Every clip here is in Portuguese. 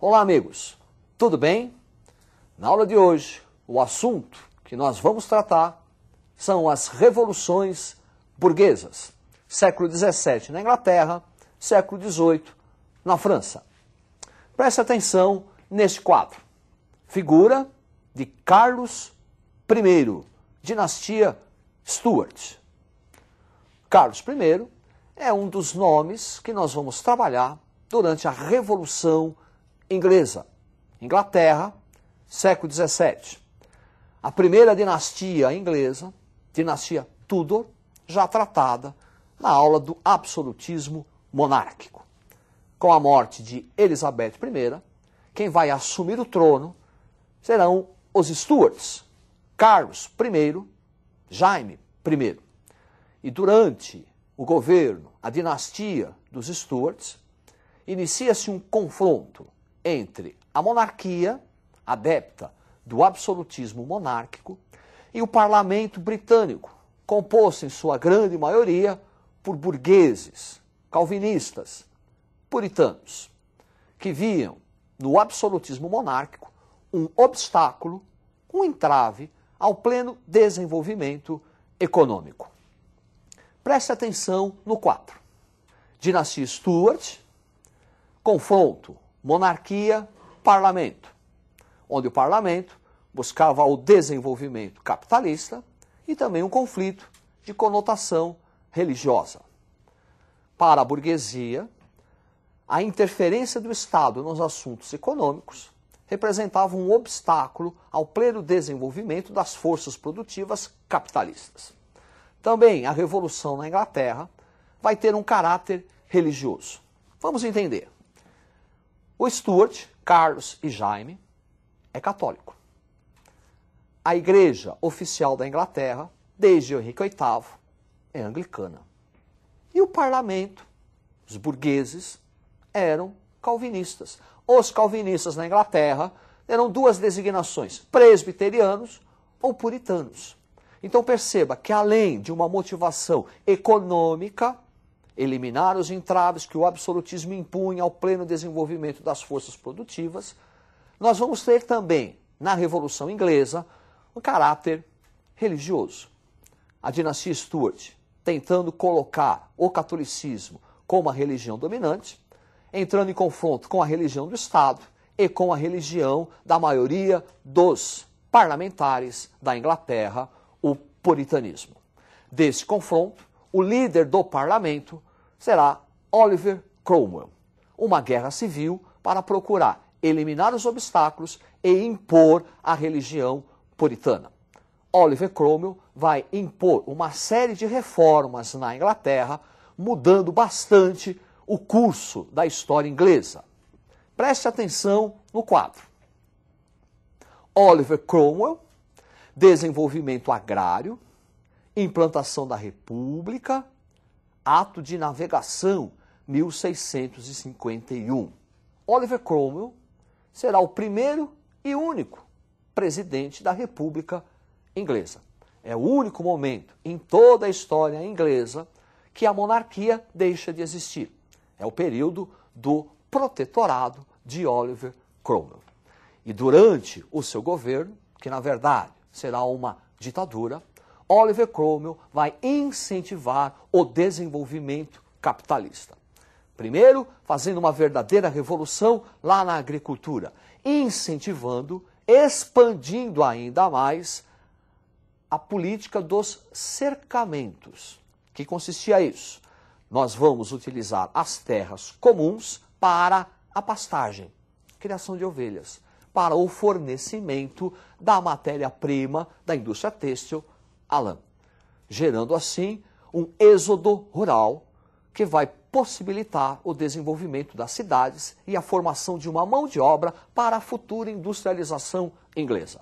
Olá, amigos. Tudo bem? Na aula de hoje, o assunto que nós vamos tratar são as revoluções burguesas. Século XVII na Inglaterra, século XVIII na França. Preste atenção neste quadro. Figura de Carlos I, dinastia Stuart. Carlos I é um dos nomes que nós vamos trabalhar durante a Revolução Inglesa. Inglaterra, século XVII. A primeira dinastia inglesa, dinastia Tudor, já tratada na aula do absolutismo monárquico. Com a morte de Elizabeth I, quem vai assumir o trono serão os Stuarts, Carlos I, Jaime I. E durante o governo, a dinastia dos Stuarts, inicia-se um confronto entre a monarquia, adepta do absolutismo monárquico, e o parlamento britânico, composto em sua grande maioria por burgueses, calvinistas, puritanos, que viam no absolutismo monárquico um obstáculo, um entrave ao pleno desenvolvimento econômico. Preste atenção no quadro. Dinastia Stuart, confronto monarquia-parlamento, onde o parlamento buscava o desenvolvimento capitalista e também um conflito de conotação religiosa. Para a burguesia, a interferência do Estado nos assuntos econômicos representava um obstáculo ao pleno desenvolvimento das forças produtivas capitalistas. Também a Revolução na Inglaterra vai ter um caráter religioso. Vamos entender. O Stuart, Carlos e Jaime, é católico. A Igreja Oficial da Inglaterra, desde Henrique VIII, é anglicana. E o parlamento, os burgueses, eram calvinistas. Os calvinistas na Inglaterra eram duas designações, presbiterianos ou puritanos. Então perceba que além de uma motivação econômica, eliminar os entraves que o absolutismo impunha ao pleno desenvolvimento das forças produtivas, nós vamos ter também, na Revolução Inglesa, um caráter religioso. A dinastia Stuart tentando colocar o catolicismo como a religião dominante, entrando em confronto com a religião do Estado e com a religião da maioria dos parlamentares da Inglaterra, o puritanismo. Desse confronto, o líder do parlamento será Oliver Cromwell. Uma guerra civil para procurar eliminar os obstáculos e impor a religião puritana. Oliver Cromwell vai impor uma série de reformas na Inglaterra, mudando bastante o curso da história inglesa. Preste atenção no quadro. Oliver Cromwell, desenvolvimento agrário, implantação da República, ato de navegação, 1651. Oliver Cromwell será o primeiro e único presidente da República Inglesa. É o único momento em toda a história inglesa que a monarquia deixa de existir. É o período do protetorado de Oliver Cromwell. E durante o seu governo, que na verdade será uma ditadura, Oliver Cromwell vai incentivar o desenvolvimento capitalista. Primeiro, fazendo uma verdadeira revolução lá na agricultura, incentivando, expandindo ainda mais a política dos cercamentos. Que consistia isso? Nós vamos utilizar as terras comuns para a pastagem, criação de ovelhas, para o fornecimento da matéria-prima da indústria têxtil, a lã, gerando assim um êxodo rural que vai possibilitar o desenvolvimento das cidades e a formação de uma mão de obra para a futura industrialização inglesa.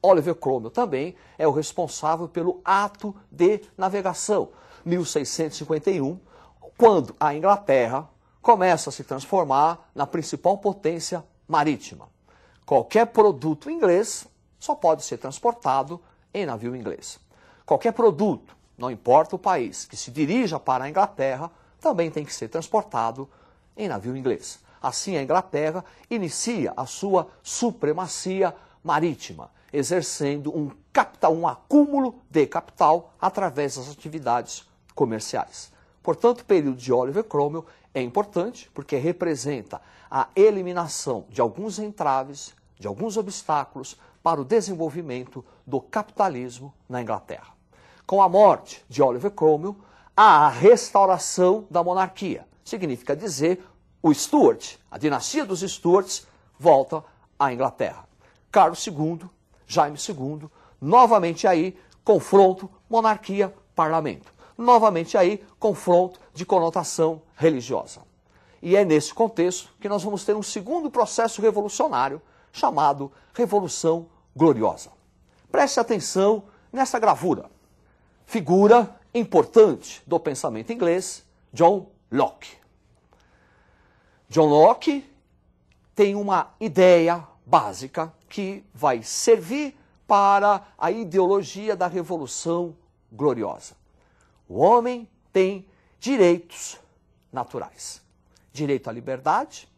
Oliver Cromwell também é o responsável pelo ato de navegação, 1651, quando a Inglaterra começa a se transformar na principal potência marítima. Qualquer produto inglês só pode ser transportado em navio inglês. Qualquer produto, não importa o país, que se dirija para a Inglaterra, também tem que ser transportado em navio inglês. Assim, a Inglaterra inicia a sua supremacia marítima, exercendo um acúmulo de capital através das atividades comerciais. Portanto, o período de Oliver Cromwell é importante porque representa a eliminação de alguns entraves, de alguns obstáculos para o desenvolvimento do capitalismo na Inglaterra. Com a morte de Oliver Cromwell, há a restauração da monarquia. Significa dizer, o Stuart, a dinastia dos Stuarts, volta à Inglaterra. Carlos II, Jaime II, novamente aí, confronto monarquia-parlamento. Novamente aí, confronto de conotação religiosa. E é nesse contexto que nós vamos ter um segundo processo revolucionário, chamado Revolução Gloriosa. Preste atenção nessa gravura. Figura importante do pensamento inglês, John Locke. John Locke tem uma ideia básica que vai servir para a ideologia da Revolução Gloriosa. O homem tem direitos naturais. Direito à liberdade,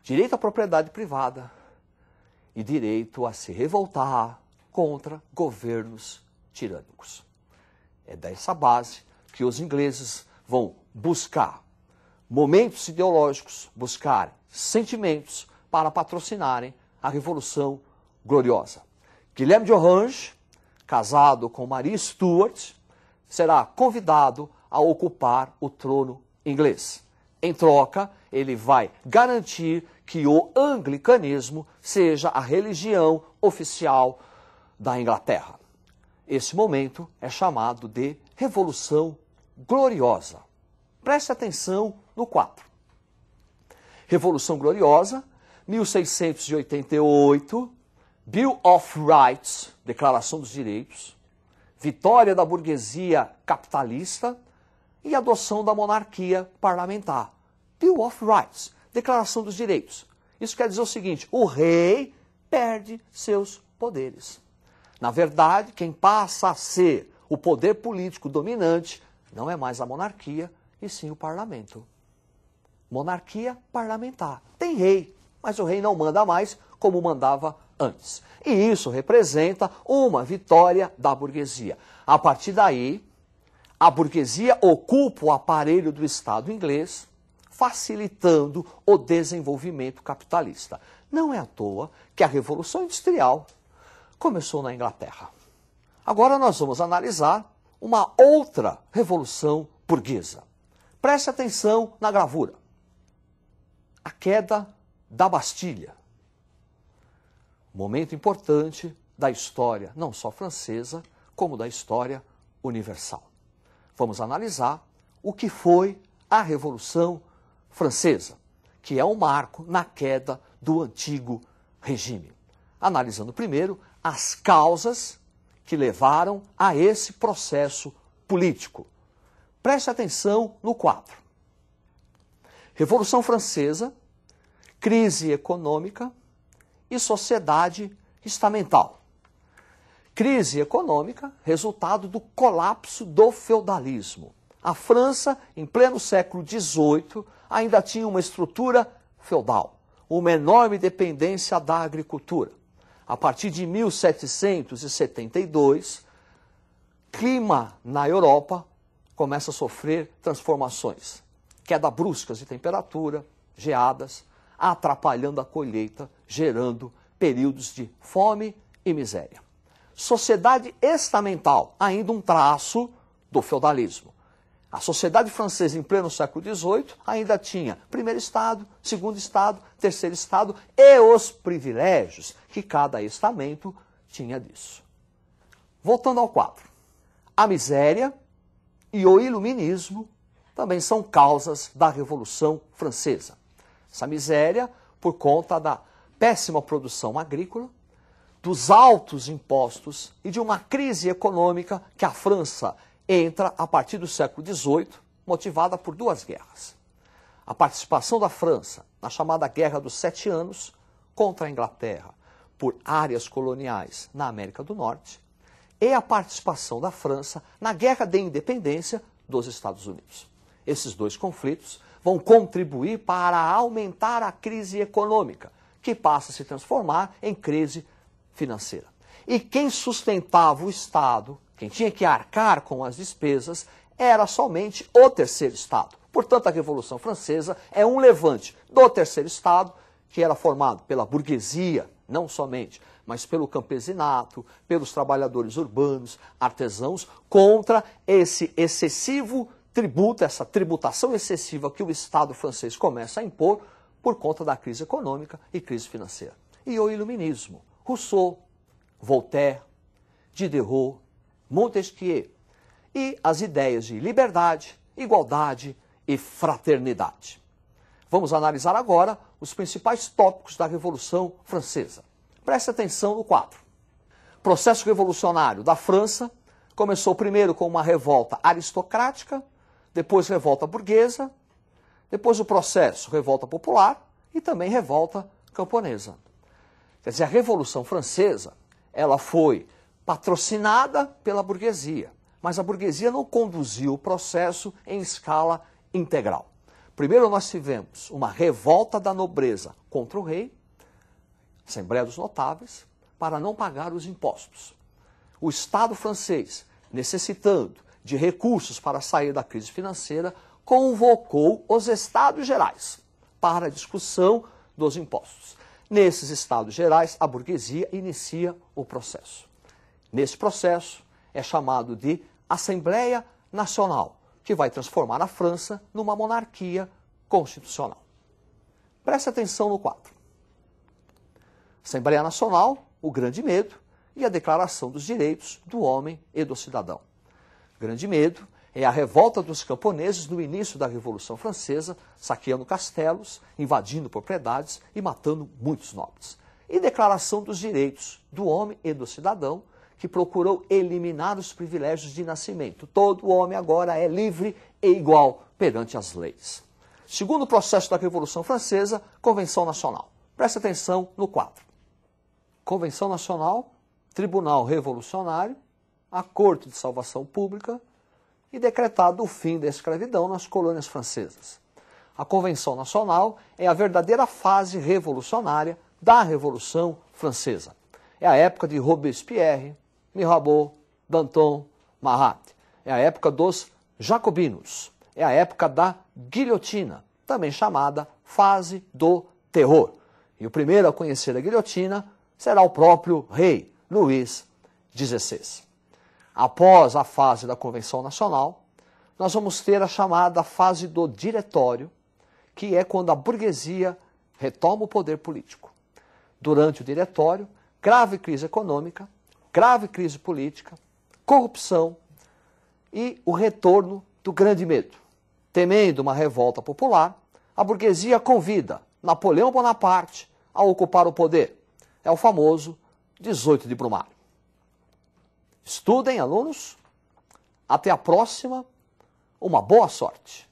direito à propriedade privada e direito a se revoltar contra governos tirânicos. É dessa base que os ingleses vão buscar momentos ideológicos, buscar sentimentos para patrocinarem a Revolução Gloriosa. Guilherme de Orange, casado com Maria Stuart, será convidado a ocupar o trono inglês. Em troca, ele vai garantir que o anglicanismo seja a religião oficial da Inglaterra. Esse momento é chamado de Revolução Gloriosa. Preste atenção no quadro. Revolução Gloriosa, 1688, Bill of Rights, Declaração dos Direitos, vitória da burguesia capitalista e adoção da monarquia parlamentar. Bill of Rights, Declaração dos Direitos. Isso quer dizer o seguinte, o rei perde seus poderes. Na verdade, quem passa a ser o poder político dominante não é mais a monarquia, e sim o parlamento. Monarquia parlamentar. Tem rei, mas o rei não manda mais como mandava antes. E isso representa uma vitória da burguesia. A partir daí, a burguesia ocupa o aparelho do Estado inglês, facilitando o desenvolvimento capitalista. Não é à toa que a Revolução Industrial começou na Inglaterra. Agora nós vamos analisar uma outra revolução burguesa. Preste atenção na gravura. A queda da Bastilha. Momento importante da história, não só francesa, como da história universal. Vamos analisar o que foi a Revolução Francesa, que é um marco na queda do antigo regime. Analisando primeiro as causas que levaram a esse processo político. Preste atenção no quadro. Revolução Francesa, crise econômica e sociedade estamental. Crise econômica, resultado do colapso do feudalismo. A França, em pleno século XVIII, ainda tinha uma estrutura feudal, uma enorme dependência da agricultura. A partir de 1772, clima na Europa começa a sofrer transformações. Queda bruscas de temperatura, geadas, atrapalhando a colheita, gerando períodos de fome e miséria. Sociedade estamental, ainda um traço do feudalismo. A sociedade francesa em pleno século XVIII ainda tinha primeiro estado, segundo estado, terceiro estado e os privilégios que cada estamento tinha disso. Voltando ao quadro. A miséria e o iluminismo também são causas da Revolução Francesa. Essa miséria por conta da péssima produção agrícola, dos altos impostos e de uma crise econômica que a França entra a partir do século XVIII, motivada por duas guerras. A participação da França na chamada Guerra dos 7 Anos contra a Inglaterra por áreas coloniais na América do Norte e a participação da França na Guerra de Independência dos Estados Unidos. Esses dois conflitos vão contribuir para aumentar a crise econômica, que passa a se transformar em crise financeira. E quem sustentava o Estado, quem tinha que arcar com as despesas, era somente o terceiro Estado. Portanto, a Revolução Francesa é um levante do terceiro Estado, que era formado pela burguesia, não somente, mas pelo campesinato, pelos trabalhadores urbanos, artesãos, contra esse excessivo tributo, essa tributação excessiva que o Estado francês começa a impor por conta da crise econômica e crise financeira. E o Iluminismo, Rousseau, Voltaire, Diderot, Montesquieu, e as ideias de liberdade, igualdade e fraternidade. Vamos analisar agora os principais tópicos da Revolução Francesa. Preste atenção no quadro. O processo revolucionário da França começou primeiro com uma revolta aristocrática, depois revolta burguesa, depois o processo revolta popular e também revolta camponesa. Quer dizer, a Revolução Francesa, ela foi patrocinada pela burguesia, mas a burguesia não conduziu o processo em escala integral. Primeiro nós tivemos uma revolta da nobreza contra o rei, Assembleia dos Notáveis, para não pagar os impostos. O Estado francês, necessitando de recursos para sair da crise financeira, convocou os Estados Gerais para a discussão dos impostos. Nesses Estados Gerais, a burguesia inicia o processo. Nesse processo é chamado de Assembleia Nacional, que vai transformar a França numa monarquia constitucional. Preste atenção no quadro. Assembleia Nacional, o Grande Medo e a Declaração dos Direitos do Homem e do Cidadão. Grande Medo é a revolta dos camponeses no início da Revolução Francesa, saqueando castelos, invadindo propriedades e matando muitos nobres. E Declaração dos Direitos do Homem e do Cidadão, que procurou eliminar os privilégios de nascimento. Todo homem agora é livre e igual perante as leis. Segundo processo da Revolução Francesa, Convenção Nacional. Preste atenção no quadro. Convenção Nacional, Tribunal Revolucionário, a Corte de Salvação Pública e decretado o fim da escravidão nas colônias francesas. A Convenção Nacional é a verdadeira fase revolucionária da Revolução Francesa. É a época de Robespierre, Mirabeau, Danton, Marat. É a época dos jacobinos. É a época da guilhotina, também chamada fase do terror. E o primeiro a conhecer a guilhotina será o próprio rei Luís XVI. Após a fase da Convenção Nacional, nós vamos ter a chamada fase do diretório, que é quando a burguesia retoma o poder político. Durante o diretório, grave crise econômica, grave crise política, corrupção e o retorno do Grande Medo. Temendo uma revolta popular, a burguesia convida Napoleão Bonaparte a ocupar o poder. É o famoso 18 de Brumário. Estudem, alunos. Até a próxima. Uma boa sorte.